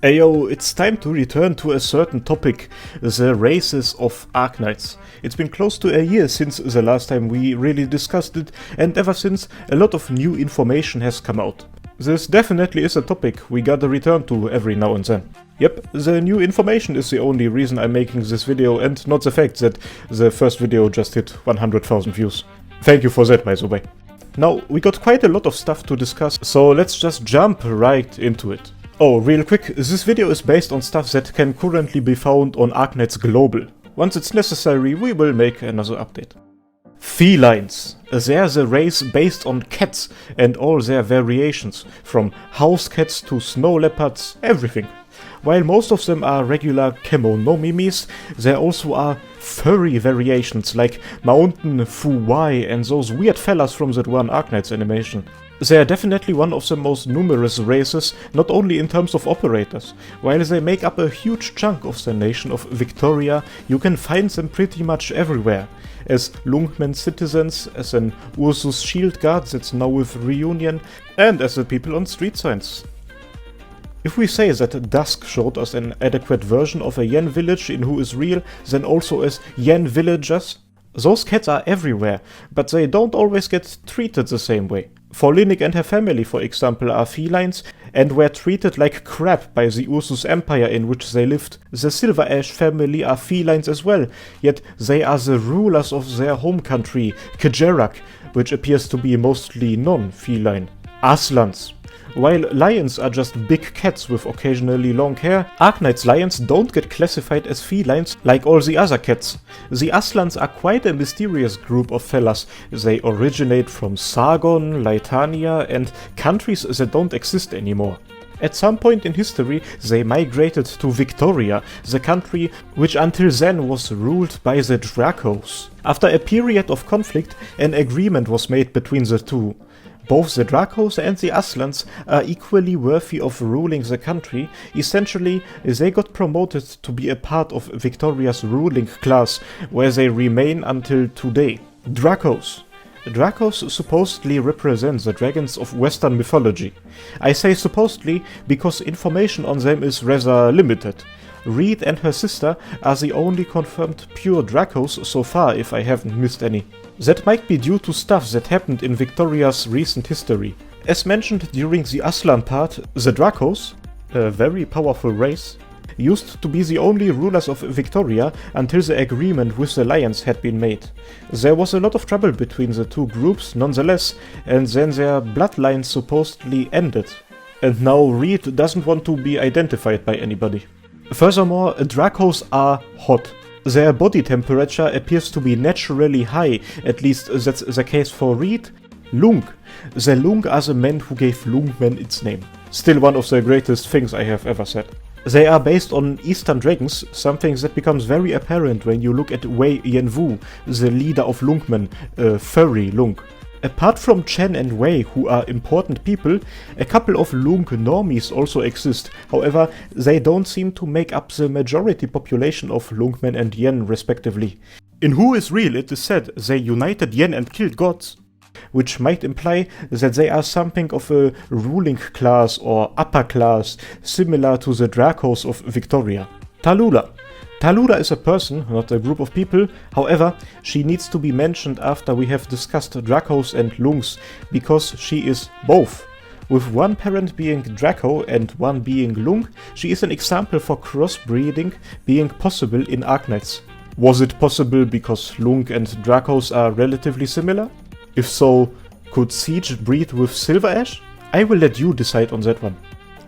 Ayo, it's time to return to a certain topic, the races of Arknights. It's been close to a year since the last time we really discussed it, and ever since a lot of new information has come out. This definitely is a topic we gotta return to every now and then. Yep, the new information is the only reason I'm making this video and not the fact that the first video just hit 100,000 views. Thank you for that, by the way. Now, we got quite a lot of stuff to discuss, so let's just jump right into it. Oh, real quick, this video is based on stuff that can currently be found on Arknights Global. Once it's necessary, we will make another update. Felines. They're the race based on cats and all their variations, from house cats to snow leopards, everything. While most of them are regular kemonomimis, there also are furry variations like Mountain Fuwai and those weird fellas from that one Arknights animation. They are definitely one of the most numerous races, not only in terms of operators. While they make up a huge chunk of the nation of Victoria, you can find them pretty much everywhere. As Lungmen citizens, as an Ursus shield guard that's now with Reunion, and as the people on street signs. If we say that Dusk showed us an adequate version of a Yen village in Who is Real, then also as Yen villagers, those cats are everywhere, but they don't always get treated the same way. Felines and her family, for example, are felines and were treated like crap by the Ursus Empire in which they lived. The Silver Ash family are felines as well, yet they are the rulers of their home country, Kejerak, which appears to be mostly non-feline. Aslans. While lions are just big cats with occasionally long hair, Arknights lions don't get classified as felines like all the other cats. The Aslans are quite a mysterious group of fellas. They originate from Sargon, Lytania and countries that don't exist anymore. At some point in history, they migrated to Victoria, the country which until then was ruled by the Dracos. After a period of conflict, an agreement was made between the two. Both the Dracos and the Aslans are equally worthy of ruling the country. Essentially, they got promoted to be a part of Victoria's ruling class, where they remain until today. Dracos. Dracos supposedly represent the dragons of Western mythology. I say supposedly because information on them is rather limited. Reed and her sister are the only confirmed pure Dracos so far, if I haven't missed any. That might be due to stuff that happened in Victoria's recent history. As mentioned during the Aslan part, the Dracos, a very powerful race, used to be the only rulers of Victoria until the agreement with the Lions had been made. There was a lot of trouble between the two groups nonetheless, and then their bloodlines supposedly ended. And now Reed doesn't want to be identified by anybody. Furthermore, Dracos are hot. Their body temperature appears to be naturally high, at least that's the case for Reed. Lung. The Lung are the men who gave Lungmen its name. Still one of the greatest things I have ever said. They are based on Eastern dragons, something that becomes very apparent when you look at Wei Yanwu, the leader of Lungmen, a furry Lung. Apart from Chen and Wei, who are important people, a couple of Lung normies also exist. However, they don't seem to make up the majority population of Lungmen and Yen respectively. In Who is Real, it is said they united Yen and killed gods, which might imply that they are something of a ruling class or upper class, similar to the Dracos of Victoria. Talulah. Talulah is a person, not a group of people. However, she needs to be mentioned after we have discussed Dracos and Lungs, because she is both. With one parent being Draco and one being Lung, she is an example for crossbreeding being possible in Arknights. Was it possible because Lung and Dracos are relatively similar? If so, could Siege breed with Silver Ash? I will let you decide on that one.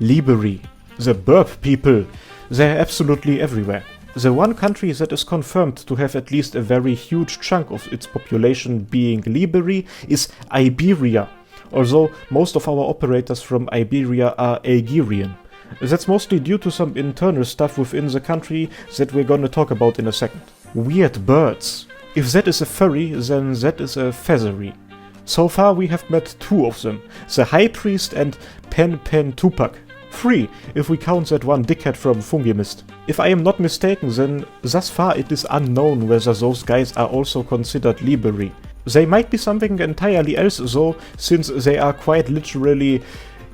Liberi. The Burp people. They're absolutely everywhere. The one country that is confirmed to have at least a very huge chunk of its population being Liberi is Iberia, although most of our operators from Iberia are Aegirian. That's mostly due to some internal stuff within the country that we're gonna talk about in a second. Weird birds. If that is a furry, then that is a feathery. So far we have met two of them, the High Priest and Pen Tupac. 3, if we count that one dickhead from Fungimist. If I am not mistaken, then thus far it is unknown whether those guys are also considered Liberi. They might be something entirely else though, since they are quite literally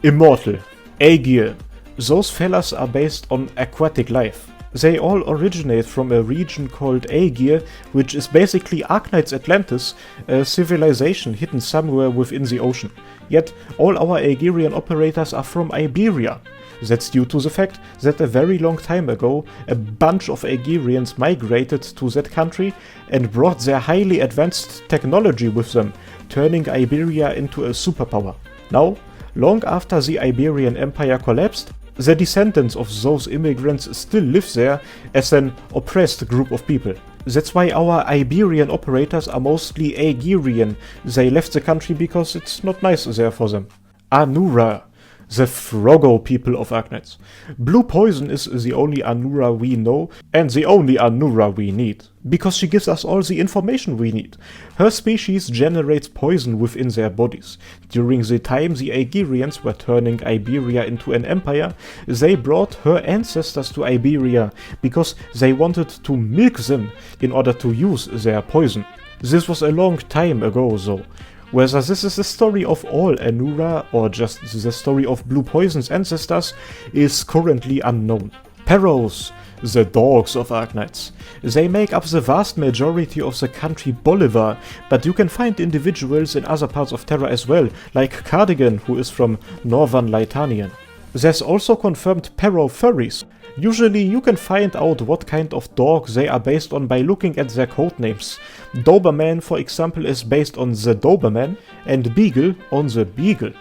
immortal. Aegir. Those fellas are based on aquatic life. They all originate from a region called Aegir, which is basically Arknight's Atlantis, a civilization hidden somewhere within the ocean. Yet all our Aegirian operators are from Iberia. That's due to the fact that a very long time ago a bunch of Aegirians migrated to that country and brought their highly advanced technology with them, turning Iberia into a superpower. Now, long after the Iberian Empire collapsed, the descendants of those immigrants still live there as an oppressed group of people. That's why our Iberian operators are mostly Aegirian. They left the country because it's not nice there for them. Anura, the Frogo people of Arknights. Blue poison is the only Anura we know, and the only Anura we need, because she gives us all the information we need. Her species generates poison within their bodies. During the time the Aegirians were turning Iberia into an empire, they brought her ancestors to Iberia, because they wanted to milk them in order to use their poison. This was a long time ago though. Whether this is the story of all Anura or just the story of Blue Poison's ancestors is currently unknown. Perros, the dogs of Arknights. They make up the vast majority of the country Bolivar, but you can find individuals in other parts of Terra as well, like Cardigan, who is from Northern Lytanian. There's also confirmed Perro furries. Usually you can find out what kind of dog they are based on by looking at their codenames. Doberman, for example, is based on the Doberman, and Beagle on the Beagle.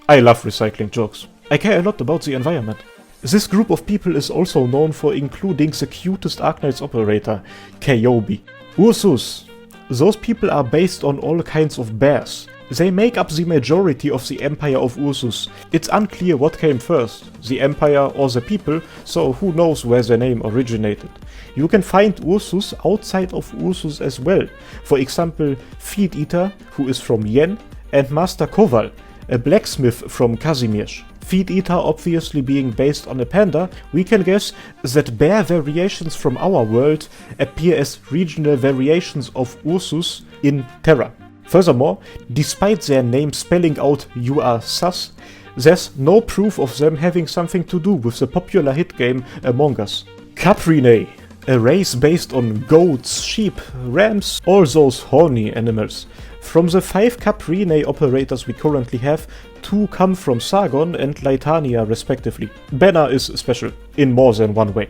I love recycling jokes. I care a lot about the environment. This group of people is also known for including the cutest Arknights operator, Kayobi. Ursus. Those people are based on all kinds of bears. They make up the majority of the Empire of Ursus. It's unclear what came first, the Empire or the people, so who knows where the name originated. You can find Ursus outside of Ursus as well. For example, Phidia, who is from Yen, and Master Koval, a blacksmith from Kazimierz. Phidia obviously being based on a panda, we can guess that bear variations from our world appear as regional variations of Ursus in Terra. Furthermore, despite their name spelling out "you are sus", there's no proof of them having something to do with the popular hit game Among Us. Caprinae, a race based on goats, sheep, rams, all those horny animals. From the 5 Caprinae operators we currently have, 2 come from Sargon and Lytania respectively. Banner is special, in more than one way.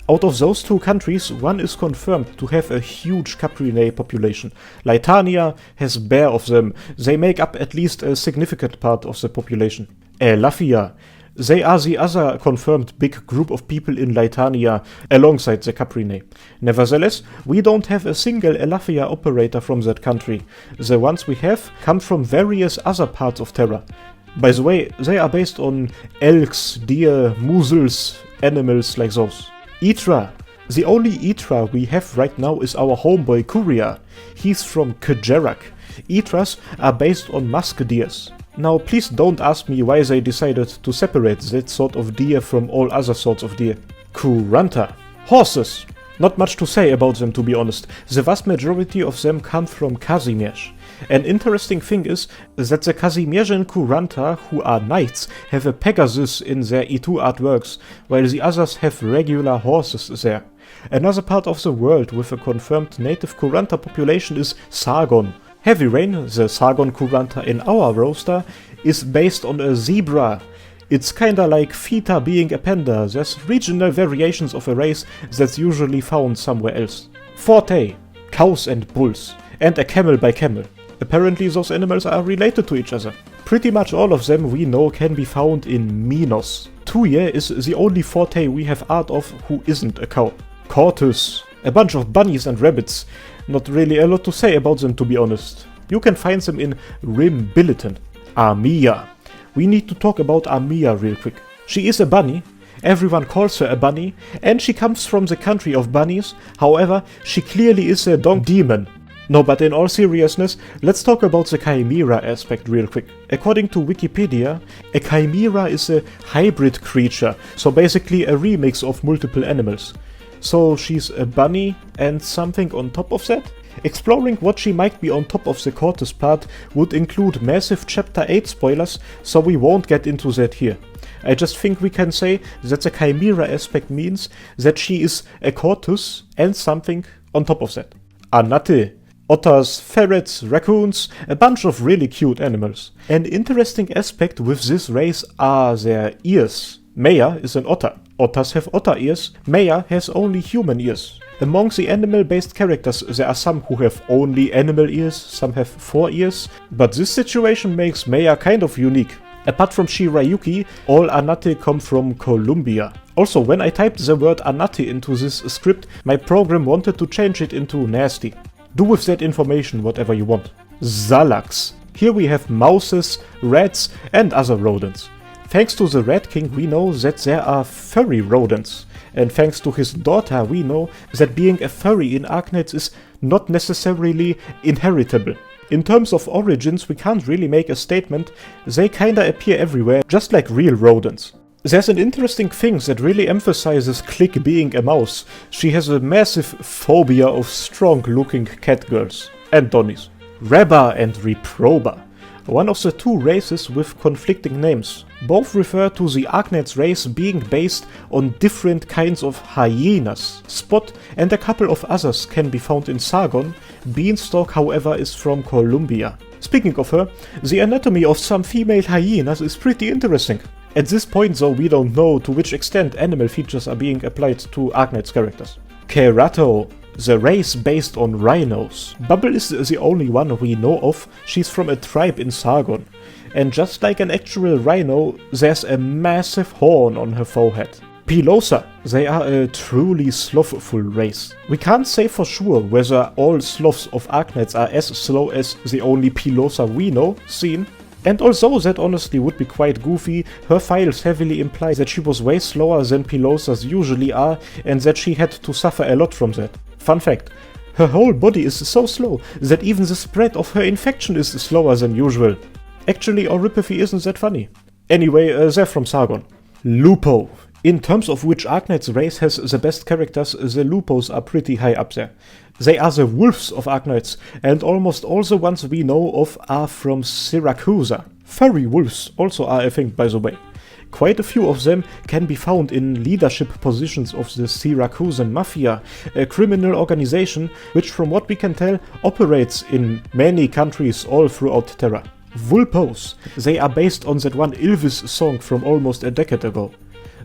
Out of those 2 countries, one is confirmed to have a huge Caprinae population. Lytania has bare of them. They make up at least a significant part of the population. Elafia. They are the other confirmed big group of people in Lytania, alongside the Caprinae. Nevertheless, we don't have a single Elafia operator from that country. The ones we have come from various other parts of Terra. By the way, they are based on elks, deer, muzzles, animals like those. Itra. The only Itra we have right now is our homeboy Kuria. He's from Kejerak. Itras are based on musk deers. Now please don't ask me why they decided to separate that sort of deer from all other sorts of deer. Kuranta. Horses. Not much to say about them, to be honest. The vast majority of them come from Kazimierz. An interesting thing is that the Kazimierzian Kuranta, who are knights, have a Pegasus in their E2 artworks, while the others have regular horses there. Another part of the world with a confirmed native Kuranta population is Sargon. Heavy Rain, the Sargon Kuranta in our roster, is based on a zebra. It's kinda like Phidia being a panda. There's regional variations of a race that's usually found somewhere else. Forte, cows and bulls, and a camel by camel. Apparently those animals are related to each other. Pretty much all of them we know can be found in Minos. Tuye is the only Forte we have art of who isn't a cow. Cautus, a bunch of bunnies and rabbits. Not really a lot to say about them, to be honest. You can find them in Rim Billiton. Amiya. We need to talk about Amiya real quick. She is a bunny, everyone calls her a bunny, and she comes from the country of bunnies. However, she clearly is a dog demon. No, but in all seriousness, let's talk about the Chimera aspect real quick. According to Wikipedia, a Chimera is a hybrid creature, so basically a remix of multiple animals. So she's a bunny and something on top of that? Exploring what she might be on top of the Cautus part would include massive Chapter 8 spoilers, so we won't get into that here. I just think we can say that the Chimera aspect means that she is a Cautus and something on top of that. Anaty. Otters, ferrets, raccoons, a bunch of really cute animals. An interesting aspect with this race are their ears. Maya is an otter. Otters have otter ears. Maya has only human ears. Among the animal-based characters, there are some who have only animal ears, some have 4 ears, but this situation makes Maya kind of unique. Apart from Shirayuki, all Anaty come from Columbia. Also, when I typed the word Anaty into this script, my program wanted to change it into nasty. Do with that information whatever you want. Zalaks. Here we have mouses, rats and other rodents. Thanks to the Rat King we know that there are furry rodents. And thanks to his daughter we know that being a furry in Arknights is not necessarily inheritable. In terms of origins we can't really make a statement, they kinda appear everywhere, just like real rodents. There's an interesting thing that really emphasizes Click being a mouse. She has a massive phobia of strong-looking cat girls. And donnies. Rebbah and Reproba. One of the 2 races with conflicting names. Both refer to the Arknights race being based on different kinds of hyenas. Spot and a couple of others can be found in Sargon. Beanstalk, however, is from Columbia. Speaking of her, the anatomy of some female hyenas is pretty interesting. At this point though, we don't know to which extent animal features are being applied to Arknights characters. Cerato, the race based on rhinos. Bubble is the only one we know of, she's from a tribe in Sargon. And just like an actual rhino, there's a massive horn on her forehead. Pilosa, they are a truly slothful race. We can't say for sure whether all sloths of Arknights are as slow as the only Pilosa we know, seen. And although that honestly would be quite goofy, her files heavily imply that she was way slower than Pilosas usually are and that she had to suffer a lot from that. Fun fact, her whole body is so slow that even the spread of her infection is slower than usual. Actually, oripathy isn't that funny. Anyway, they're from Sargon. Lupo. In terms of which Arknights race has the best characters, the Lupos are pretty high up there. They are the wolves of Arknights, and almost all the ones we know of are from Syracuse. Furry wolves also are a thing, by the way. Quite a few of them can be found in leadership positions of the Syracusan Mafia, a criminal organization which, from what we can tell, operates in many countries all throughout Terra. Vulpos. They are based on that one Ylvis song from almost a decade ago.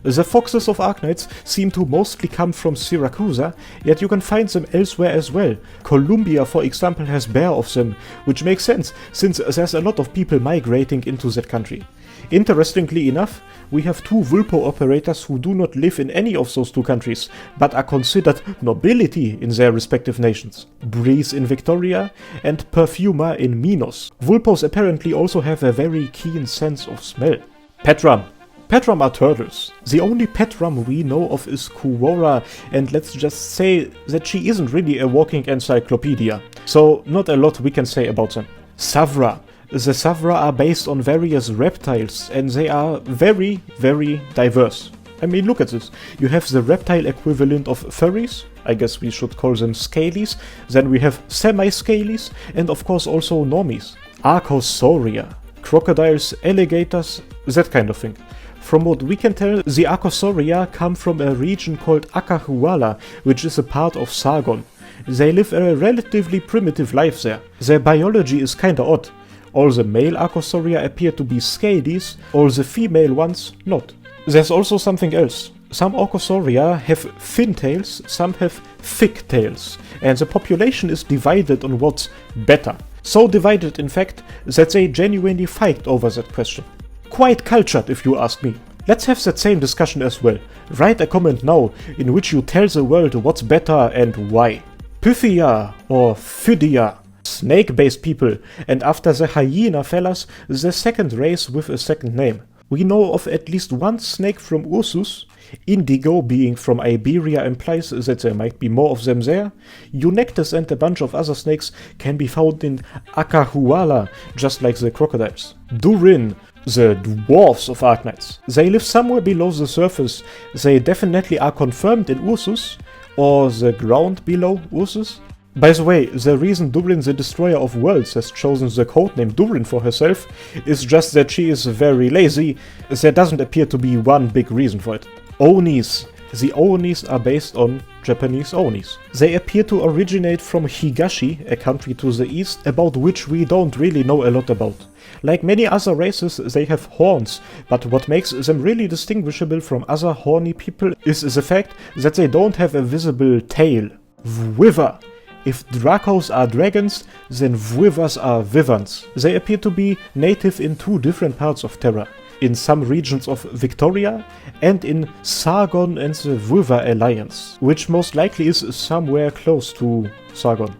The foxes of Arknights seem to mostly come from Syracuse, yet you can find them elsewhere as well. Columbia, for example, has bear of them, which makes sense, since there's a lot of people migrating into that country. Interestingly enough, we have 2 Vulpo operators who do not live in any of those 2 countries, but are considered nobility in their respective nations. Breeze in Victoria and Perfumer in Minos. Vulpos apparently also have a very keen sense of smell. Petram. Petram are turtles. The only Petram we know of is Kuwora, and let's just say that she isn't really a walking encyclopedia, so not a lot we can say about them. Savra. The Savra are based on various reptiles, and they are very, very diverse. I mean, look at this. You have the reptile equivalent of furries, I guess we should call them scalies, then we have semi-scalies, and of course also normies. Archosauria. Crocodiles, alligators, that kind of thing. From what we can tell, the Archosauria come from a region called Akahuala, which is a part of Sargon. They live a relatively primitive life there. Their biology is kinda odd. All the male Archosauria appear to be scalies, all the female ones not. There's also something else. Some Archosauria have fin tails, some have thick tails, and the population is divided on what's better. So divided, in fact, that they genuinely fight over that question. Quite cultured, if you ask me. Let's have that same discussion as well. Write a comment now in which you tell the world what's better and why. Pythia or Phidia. Snake-based people, and after the hyena fellas, the second race with a second name. We know of at least one snake from Ursus. Indigo being from Iberia implies that there might be more of them there. Eunectes and a bunch of other snakes can be found in Akahuala, just like the crocodiles. Durin, the dwarves of Arknights. They live somewhere below the surface. They definitely are confirmed in Ursus, or the ground below Ursus. By the way, the reason Durin the Destroyer of Worlds has chosen the codename Durin for herself is just that she is very lazy. There doesn't appear to be one big reason for it. Onis. The Onis are based on Japanese Onis. They appear to originate from Higashi, a country to the east, about which we don't really know a lot about. Like many other races, they have horns, but what makes them really distinguishable from other horny people is the fact that they don't have a visible tail. Vwiver. If Dracos are dragons, then Vwivers are wyverns. They appear to be native in two different parts of Terra. In some regions of Victoria, and in Sargon and the Vwiver Alliance, which most likely is somewhere close to Sargon.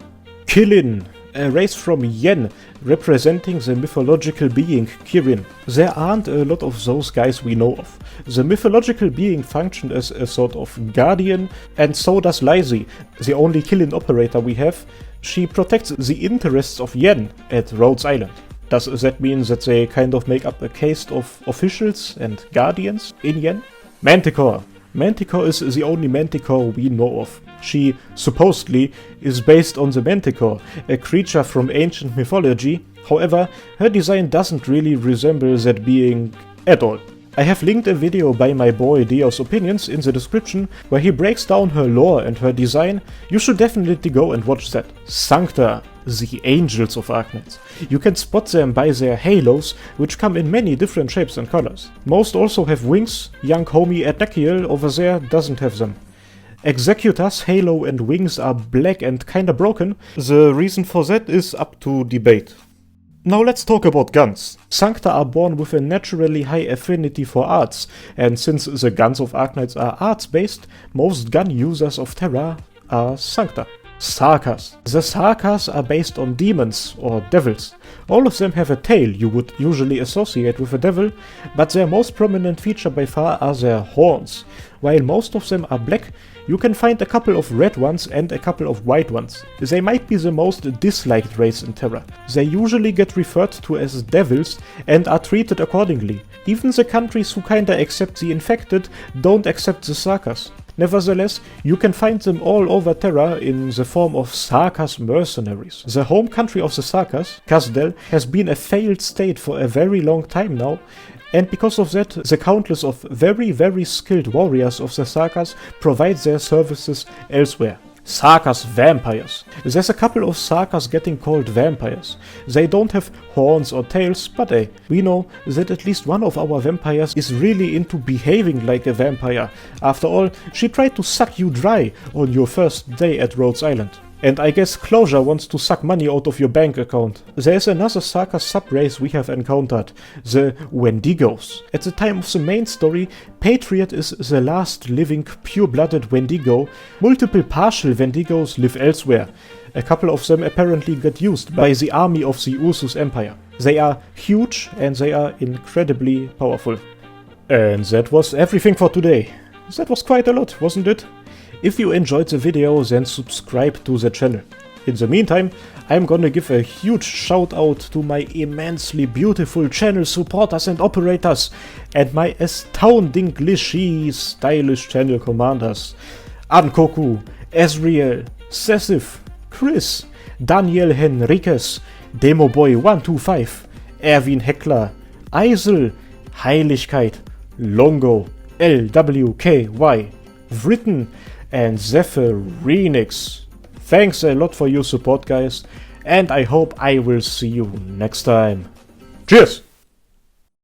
Killin, a race from Yen, representing the mythological being Kirin. There aren't a lot of those guys we know of. The mythological being functioned as a sort of guardian, and so does Lysi, the only Killin operator we have. She protects the interests of Yen at Rhodes Island. Does that mean that they kind of make up a caste of officials and guardians in Yen? Manticore. Manticore is the only Manticore we know of. She, supposedly, is based on the Manticore, a creature from ancient mythology. However, her design doesn't really resemble that being at all. I have linked a video by my boy Dio's Opinions in the description where he breaks down her lore and her design. You should definitely go and watch that. Sancta, the Angels of Arknights. You can spot them by their halos, which come in many different shapes and colors. Most also have wings. Young homie Adnakiel over there doesn't have them. Executor's halo and wings are black and kinda broken. The reason for that is up to debate. Now let's talk about guns. Sancta are born with a naturally high affinity for arts, and since the guns of Arknights are arts-based, most gun users of Terra are Sancta. Sarkaz. The Sarkaz are based on demons, or devils. All of them have a tail you would usually associate with a devil, but their most prominent feature by far are their horns. While most of them are black, you can find a couple of red ones and a couple of white ones. They might be the most disliked race in Terra. They usually get referred to as devils and are treated accordingly. Even the countries who kinda accept the infected don't accept the Sarkaz. Nevertheless, you can find them all over Terra in the form of Sarkaz mercenaries. The home country of the Sarkaz, Kasdel, has been a failed state for a very long time now, and because of that, the countless of very skilled warriors of the Sarkaz provide their services elsewhere. Sarkaz-Vampires. There's a couple of Sarkaz getting called vampires. They don't have horns or tails, but hey, we know that at least one of our vampires is really into behaving like a vampire. After all, she tried to suck you dry on your first day at Rhodes Island. And I guess Closure wants to suck money out of your bank account. There's another Sarkaz subrace we have encountered, the Wendigos. At the time of the main story, Patriot is the last living pure-blooded Wendigo. Multiple partial Wendigos live elsewhere. A couple of them apparently got used by the army of the Ursus Empire. They are huge and they are incredibly powerful. And that was everything for today. That was quite a lot, wasn't it? If you enjoyed the video, then subscribe to the channel. In the meantime, I'm gonna give a huge shout out to my immensely beautiful channel supporters and operators, and my astoundingly stylish channel commanders. Ankoku, Ezreal, Sessif, Chris, Daniel Henriquez, Demoboy125, Erwin Heckler, Eisel, Heiligkeit, Longo, LWKY, Written, and Zephyrinix. Thanks a lot for your support, guys, and I hope I will see you next time. Cheers!